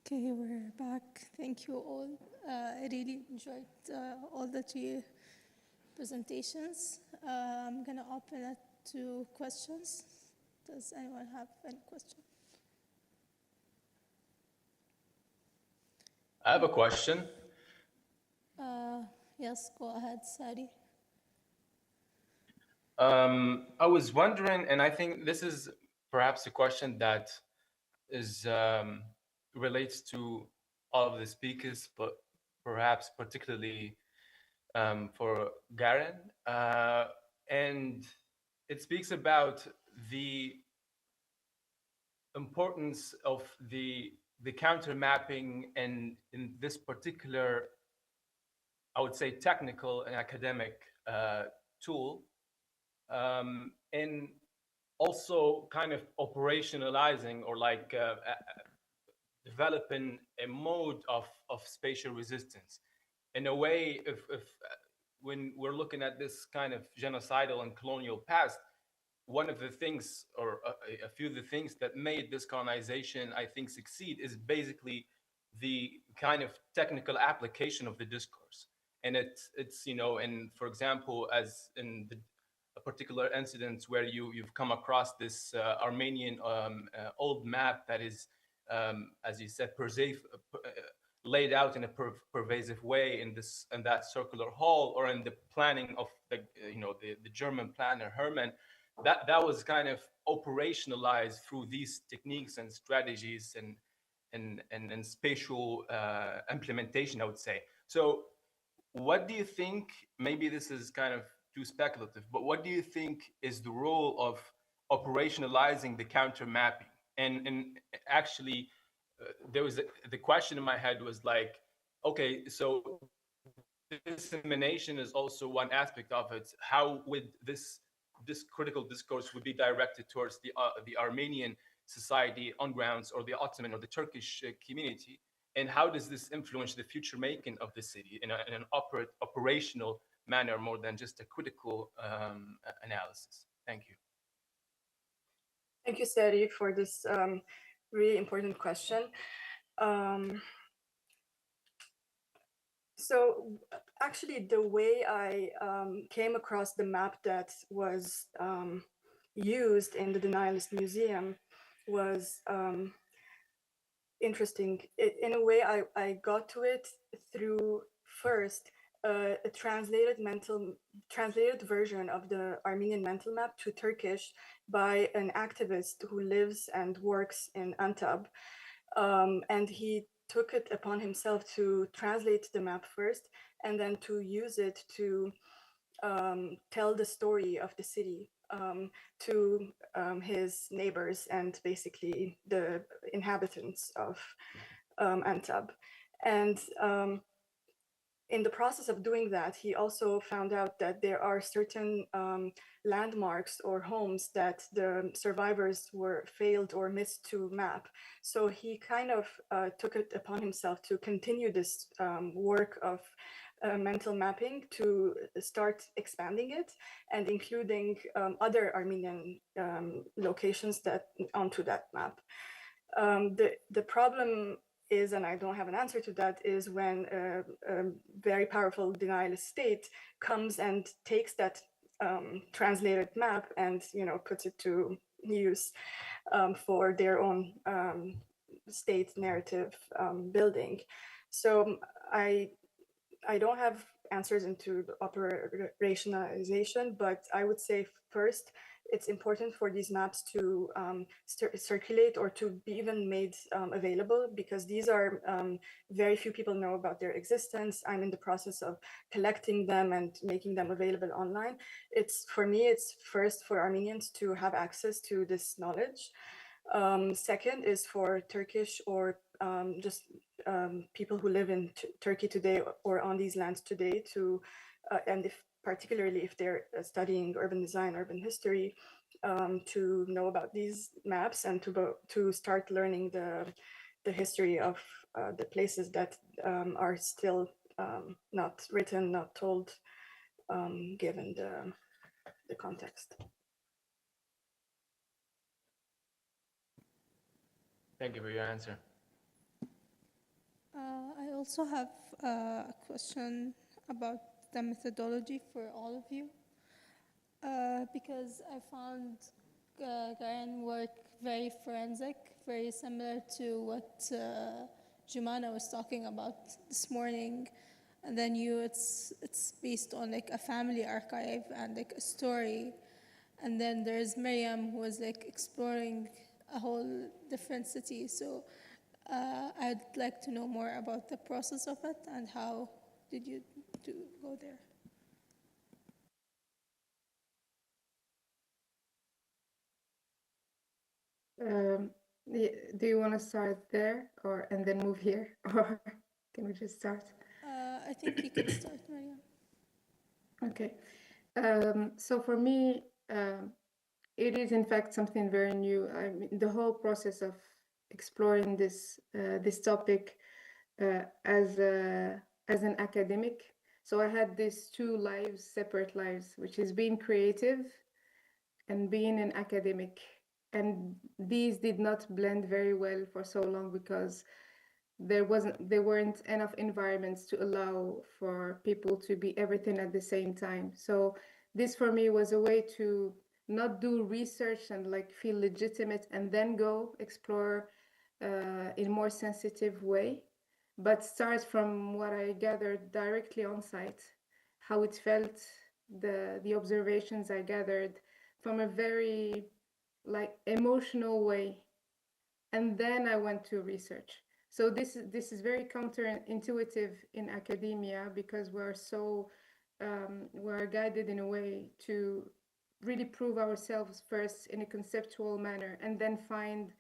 Okay, we're back. Thank you all. I really enjoyed all the three presentations. I'm going to open it to questions. Does anyone have any question? I have a question. Yes, go ahead, Sari. I was wondering, and I think this is perhaps a question that is relates to all of the speakers, but perhaps particularly for Garen, and it speaks about the importance of the counter mapping and in this particular, I would say, technical and academic tool, and also kind of operationalizing or like developing a mode of spatial resistance. In a way, if when we're looking at this kind of genocidal and colonial past, one of the things, or a few of the things that made this colonization, I think, succeed is basically the kind of technical application of the discourse. And it's and for example, as in a particular incident where you've come across this Armenian old map that is, as you said, laid out in a pervasive way in this and that circular hall, or in the planning of the German planner Hermann, that was kind of operationalized through these techniques and strategies and spatial implementation, I would say. So what do you think, maybe this is kind of too speculative, but what do you think is the role of operationalizing the counter mapping? And actually, there was the question in my head was like, okay, so dissemination is also one aspect of it. How would this critical discourse would be directed towards the Armenian society on grounds, or the Ottoman or the Turkish community, and how does this influence the future making of the city in an operational manner more than just a critical analysis? Thank you. Thank you, Sari, for this really important question. So actually, the way I came across the map that was used in the Denialist Museum was interesting. In a way, I got to it through first a translated version of the Armenian mental map to Turkish by an activist who lives and works in Antab, and he took it upon himself to translate the map first, and then to use it to tell the story of the city to his neighbors and basically the inhabitants of Antab. And in the process of doing that, he also found out that there are certain landmarks or homes that the survivors were failed or missed to map. So he kind of took it upon himself to continue this work of mental mapping, to start expanding it and including other Armenian locations onto that map. The problem is, and I don't have an answer to that, is when a very powerful denialist state comes and takes that translated map and puts it to use for their own state narrative building. So I don't have answers into the operationalization, but I would say first, it's important for these maps to circulate or to be even made available, because these are very few people know about their existence. I'm in the process of collecting them and making them available online. For me, it's first for Armenians to have access to this knowledge. Second is for Turkish or just people who live in Turkey today or on these lands today to, and particularly if they're studying urban design, urban history, to know about these maps and to start learning the history of the places that are still not written, not told, given the context. Thank you for your answer. I also have a question about the methodology for all of you, because I found Gayan work very forensic, very similar to what Jumana was talking about this morning. And then it's based on like a family archive and like a story. And then there's Miriam, who was like exploring a whole different city. So I'd like to know more about the process of it and how did you go there? Do you want to start there and then move here, or can we just start? I think you can start, Miriam. Okay. So for me, it is in fact something very new. I mean, the whole process of exploring this topic as an academic. So I had these two lives, separate lives, which is being creative and being an academic. And these did not blend very well for so long because there weren't enough environments to allow for people to be everything at the same time. So this for me was a way to not do research and like feel legitimate and then go explore in a more sensitive way, but start from what I gathered directly on site, how it felt, the observations I gathered from a very like emotional way, and then I went to research. So this is very counterintuitive in academia because we're guided in a way to really prove ourselves first in a conceptual manner and then find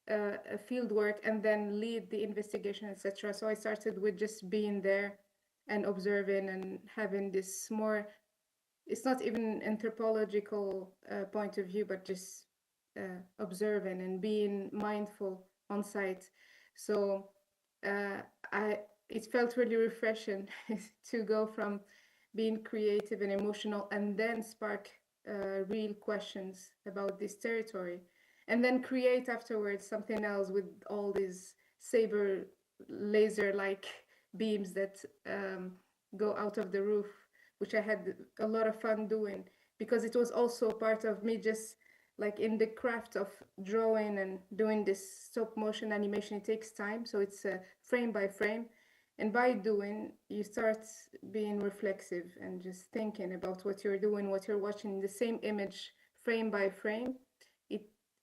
a field work and then lead the investigation, etc. So I started with just being there and observing and having this more, it's not even anthropological point of view, but just observing and being mindful on site. So I it felt really refreshing to go from being creative and emotional and then spark real questions about this territory, and then create afterwards something else with all these saber laser like beams that go out of the roof, which I had a lot of fun doing because it was also part of me just like in the craft of drawing and doing this stop motion animation. It takes time, so it's frame by frame, and by doing you start being reflexive and just thinking about what you're doing, what you're watching, the same image frame by frame.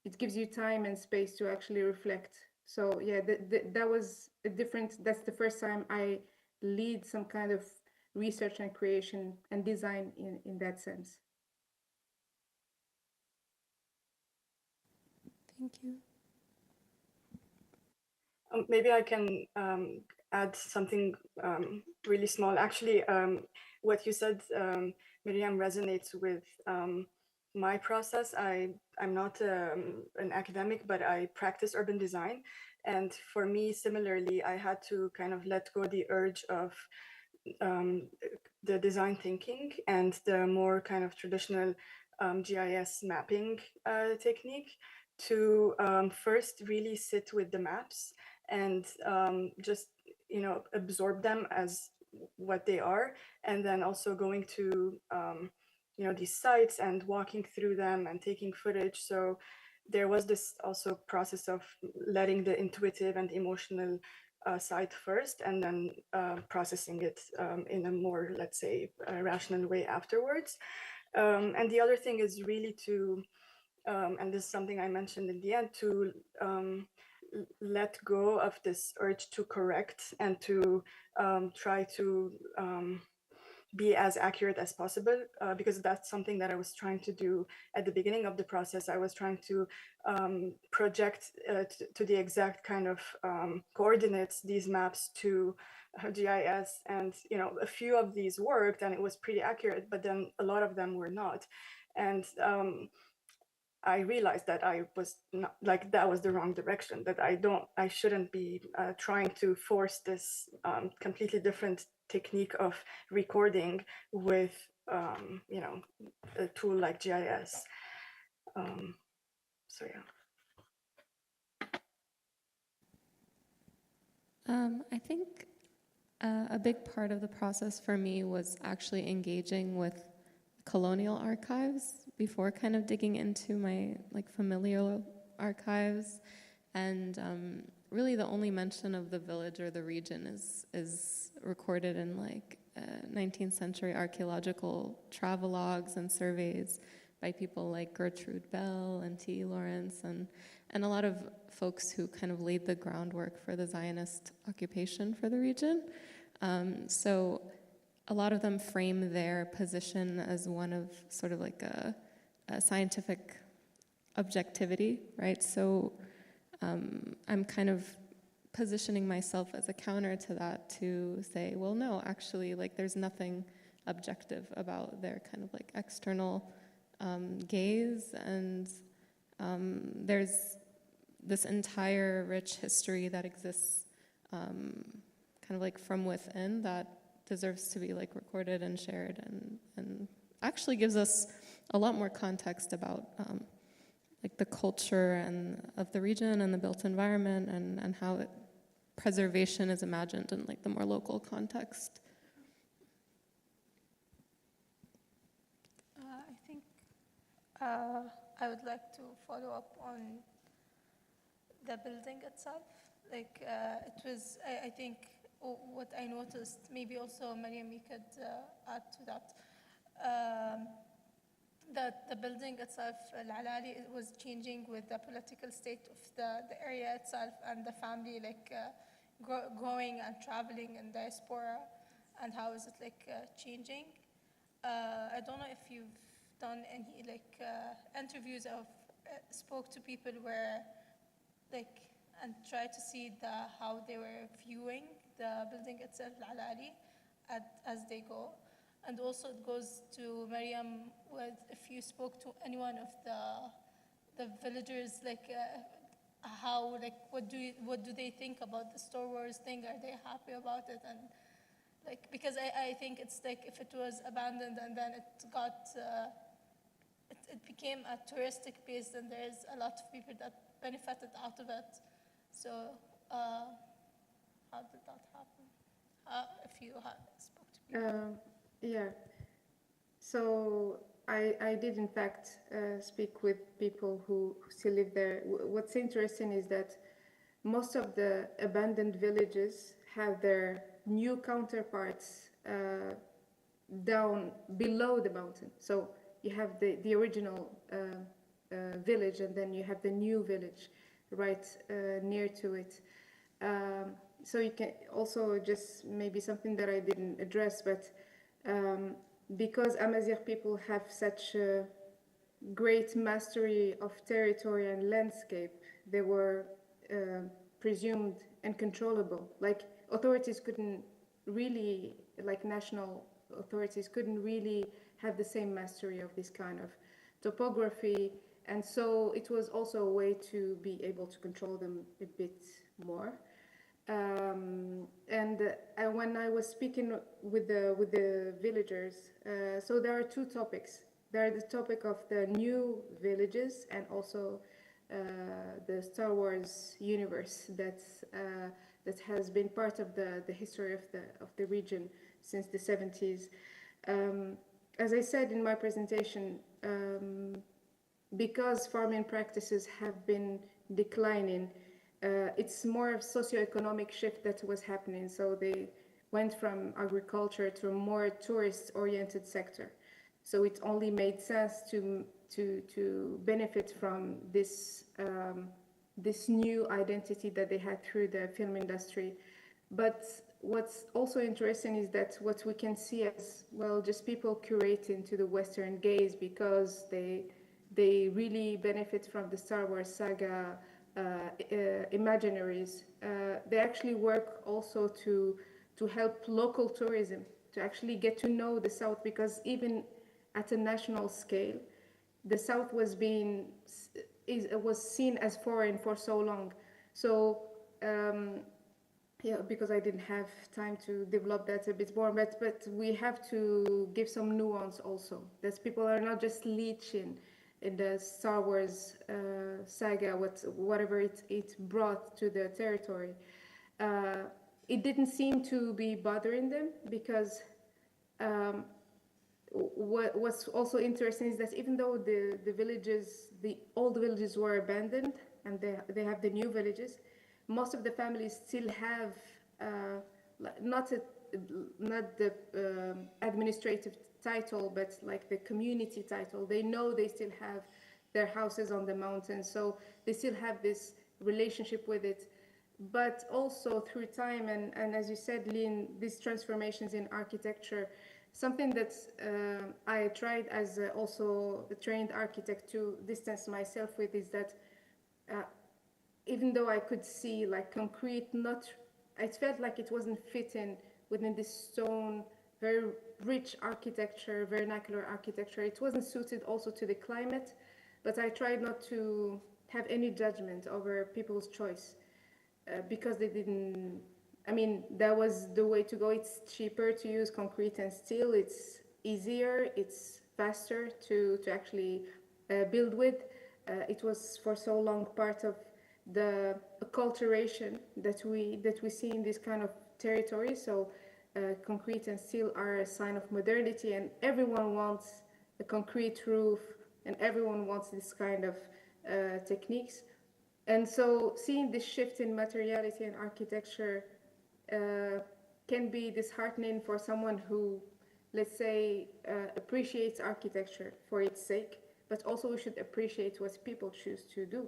It gives you time and space to actually reflect. So yeah, that was a different, that's the first time I lead some kind of research and creation and design in that sense. Thank you. Maybe I can add something really small. Actually, what you said, Miriam, resonates with my process. I'm not an academic, but I practice urban design. And for me, similarly, I had to kind of let go the urge of the design thinking and the more kind of traditional GIS mapping technique to first really sit with the maps and just absorb them as what they are, and then also going to these sites and walking through them and taking footage. So there was this also process of letting the intuitive and emotional side first, and then processing it in a more, let's say, rational way afterwards. And the other thing is really to, and this is something I mentioned in the end, to let go of this urge to correct and to try to be as accurate as possible, because that's something that I was trying to do at the beginning of the process. I was trying to project to the exact kind of coordinates these maps to GIS, and a few of these worked and it was pretty accurate, but then a lot of them were not. And I realized that I was not, like, that was the wrong direction, that I shouldn't be trying to force this completely different technique of recording with, a tool like GIS. So yeah. I think a big part of the process for me was actually engaging with colonial archives before kind of digging into my familial archives, and really the only mention of the village or the region is recorded in 19th century archaeological travelogues and surveys by people like Gertrude Bell and T. Lawrence and a lot of folks who kind of laid the groundwork for the Zionist occupation for the region. So a lot of them frame their position as one of sort of like a scientific objectivity, right? So I'm kind of positioning myself as a counter to that to say, well, no, actually, there's nothing objective about their kind of external gaze, and there's this entire rich history that exists kind of from within that deserves to be recorded and shared, and actually gives us a lot more context about the culture and of the region and the built environment and how preservation is imagined in the more local context. I think I would like to follow up on the building itself. It was, I think, what I noticed, maybe also Mariam, you could add to that, that the building itself, Al-Alali, it was changing with the political state of the area itself and the family, growing and traveling in diaspora, and how is it changing. I don't know if you've done any interviews of spoke to people where and try to see how they were viewing the building itself, Al-Alali, as they go. And also it goes to Mariam, if you spoke to anyone of the villagers, how, what do they think about the Star Wars thing? Are they happy about it? And because I think it's if it was abandoned and then it got, it became a touristic base, and there's a lot of people that benefited out of it. So how did that happen? If you spoke to people. Yeah. So I did in fact speak with people who still live there. What's interesting is that most of the abandoned villages have their new counterparts down below the mountain. So you have the original village, and then you have the new village right near to it. So you can also, just maybe something that I didn't address, but because Amazigh people have such a great mastery of territory and landscape, they were presumed uncontrollable. Authorities couldn't really, national authorities couldn't really have the same mastery of this kind of topography, and so it was also a way to be able to control them a bit more. And when I was speaking with the villagers, so there are two topics. There are the topic of the new villages and also the Star Wars universe that has been part of the history of the region since the 70s. As I said in my presentation, because farming practices have been declining, it's more of socioeconomic shift that was happening. So they went from agriculture to a more tourist-oriented sector. So it only made sense to benefit from this this new identity that they had through the film industry. But what's also interesting is that what we can see as, well, just people curating to the Western gaze because they really benefit from the Star Wars saga imaginaries. They actually work also to help local tourism, to actually get to know the South, because even at a national scale, the South was seen as foreign for so long. So yeah, because I didn't have time to develop that a bit more, but we have to give some nuance also, that people are not just leeching in the Star Wars saga, whatever it brought to the territory. it didn't seem to be bothering them because what's also interesting is that even though the old villages were abandoned and they have the new villages, most of the families still have not the administrative title, but like the community title. They know they still have their houses on the mountain, so they still have this relationship with it. But also through time, and as you said, Lynn, these transformations in architecture, something that I tried as also a trained architect to distance myself with is that even though I could see like concrete, it felt like it wasn't fitting within this stone, very rich architecture, vernacular architecture. It wasn't suited also to the climate, but I tried not to have any judgment over people's choice because they didn't. I mean, that was the way to go. It's cheaper to use concrete and steel. It's easier. It's faster to actually build with. It was for so long part of the acculturation that we see in this kind of territory. So concrete and steel are a sign of modernity, and everyone wants a concrete roof, and everyone wants this kind of techniques. And so seeing this shift in materiality and architecture can be disheartening for someone who, let's say, appreciates architecture for its sake, but also we should appreciate what people choose to do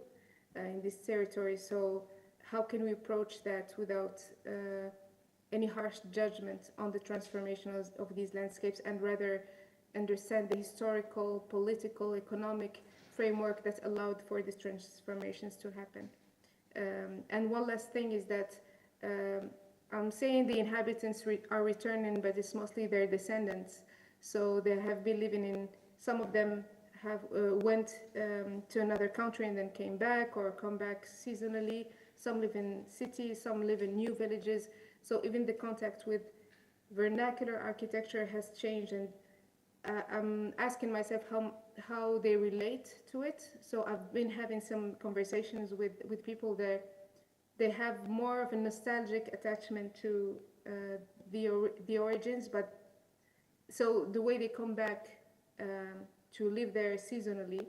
in this territory. So how can we approach that without any harsh judgment on the transformation of these landscapes, and rather understand the historical, political, economic framework that allowed for these transformations to happen. And one last thing is that I'm saying the inhabitants are returning, but it's mostly their descendants. So they have been living in, some of them have went to another country and then came back, or come back seasonally. Some live in cities, some live in new villages. So even the contact with vernacular architecture has changed, and I'm asking myself how they relate to it. So I've been having some conversations with people there. They have more of a nostalgic attachment to the origins, but so the way they come back to live there seasonally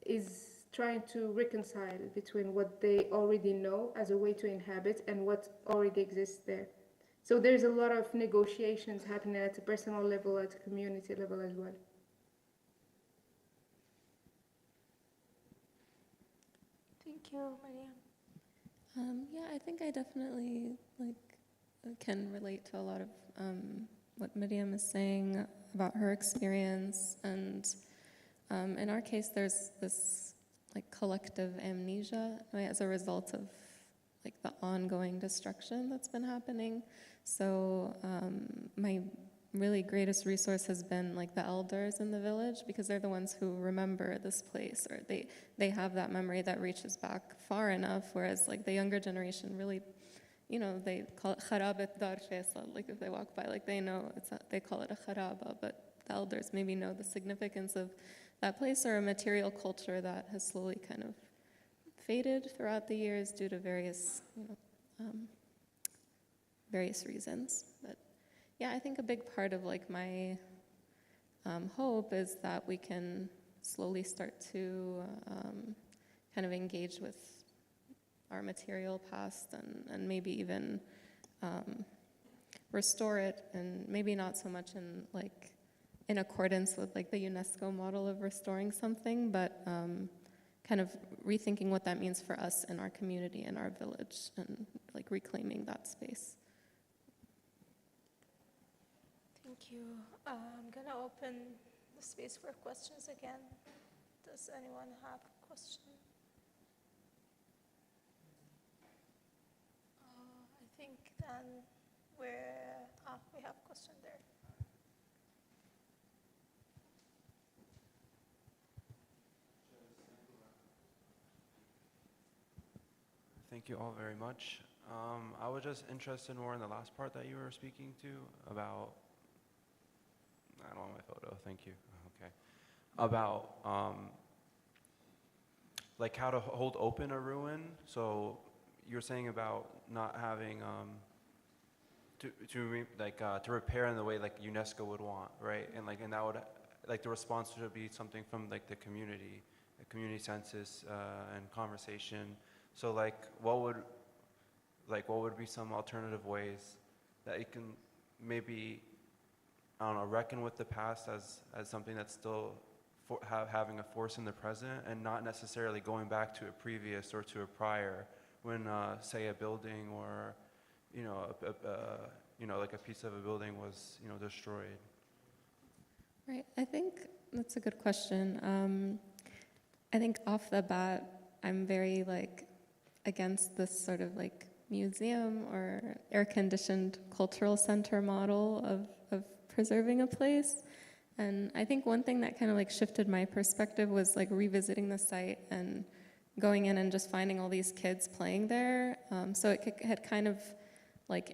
is trying to reconcile between what they already know as a way to inhabit and what already exists there. So there's a lot of negotiations happening at a personal level, at a community level as well. Thank you, Mariam. Yeah, I think I definitely can relate to a lot of what Miriam is saying about her experience, and in our case, there's this collective amnesia, right, as a result of the ongoing destruction that's been happening. So my really greatest resource has been the elders in the village, because they're the ones who remember this place, or they have that memory that reaches back far enough, whereas the younger generation really, they call it kharabat dar faisal, if they walk by, they know they call it a kharaba, but the elders maybe know the significance of that place, or a material culture that has slowly kind of faded throughout the years due to various reasons. But yeah, I think a big part of my hope is that we can slowly start to kind of engage with our material past, and maybe even restore it, and maybe not so much in accordance with the UNESCO model of restoring something, but kind of rethinking what that means for us in our community, in our village, and reclaiming that space. Thank you. I'm going to open the space for questions again. Does anyone have a question? I think then we have a question there. Thank you all very much. I was just interested more in the last part that you were speaking to about, I don't want my photo, thank you, okay. About how to hold open a ruin. So you're saying about not having to repair in the way like UNESCO would want, right? And that would like the response should be something from like the community census and conversation. So what would be some alternative ways that you can maybe, I don't know, reckon with the past as something that's still having a force in the present, and not necessarily going back to a previous or to a prior when say a building or like a piece of a building was destroyed. Right. I think that's a good question. I think off the bat, I'm very against this sort of museum or air-conditioned cultural center model of preserving a place. And I think one thing that kind of shifted my perspective was revisiting the site and going in and just finding all these kids playing there. So it had kind of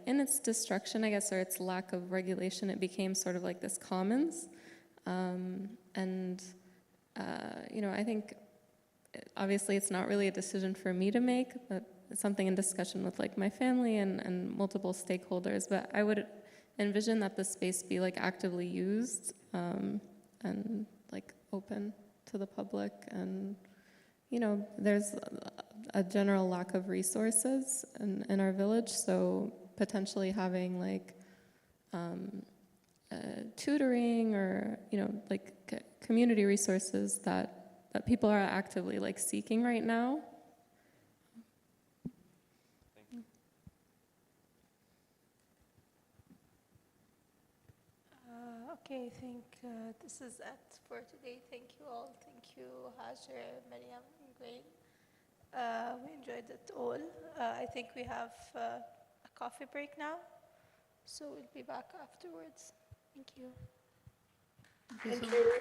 in its destruction, I guess, or its lack of regulation, it became sort of this commons. I think obviously it's not really a decision for me to make, but it's something in discussion with my family and multiple stakeholders. But I would envision that the space be actively used and open to the public. And there's a general lack of resources in our village, so potentially having tutoring or community resources that people are actively seeking right now. Okay, I think this is it for today. Thank you all. Thank you, Hajar, Mariam, and Grain. We enjoyed it all. I think we have a coffee break now, so we'll be back afterwards. Thank you. Thank you.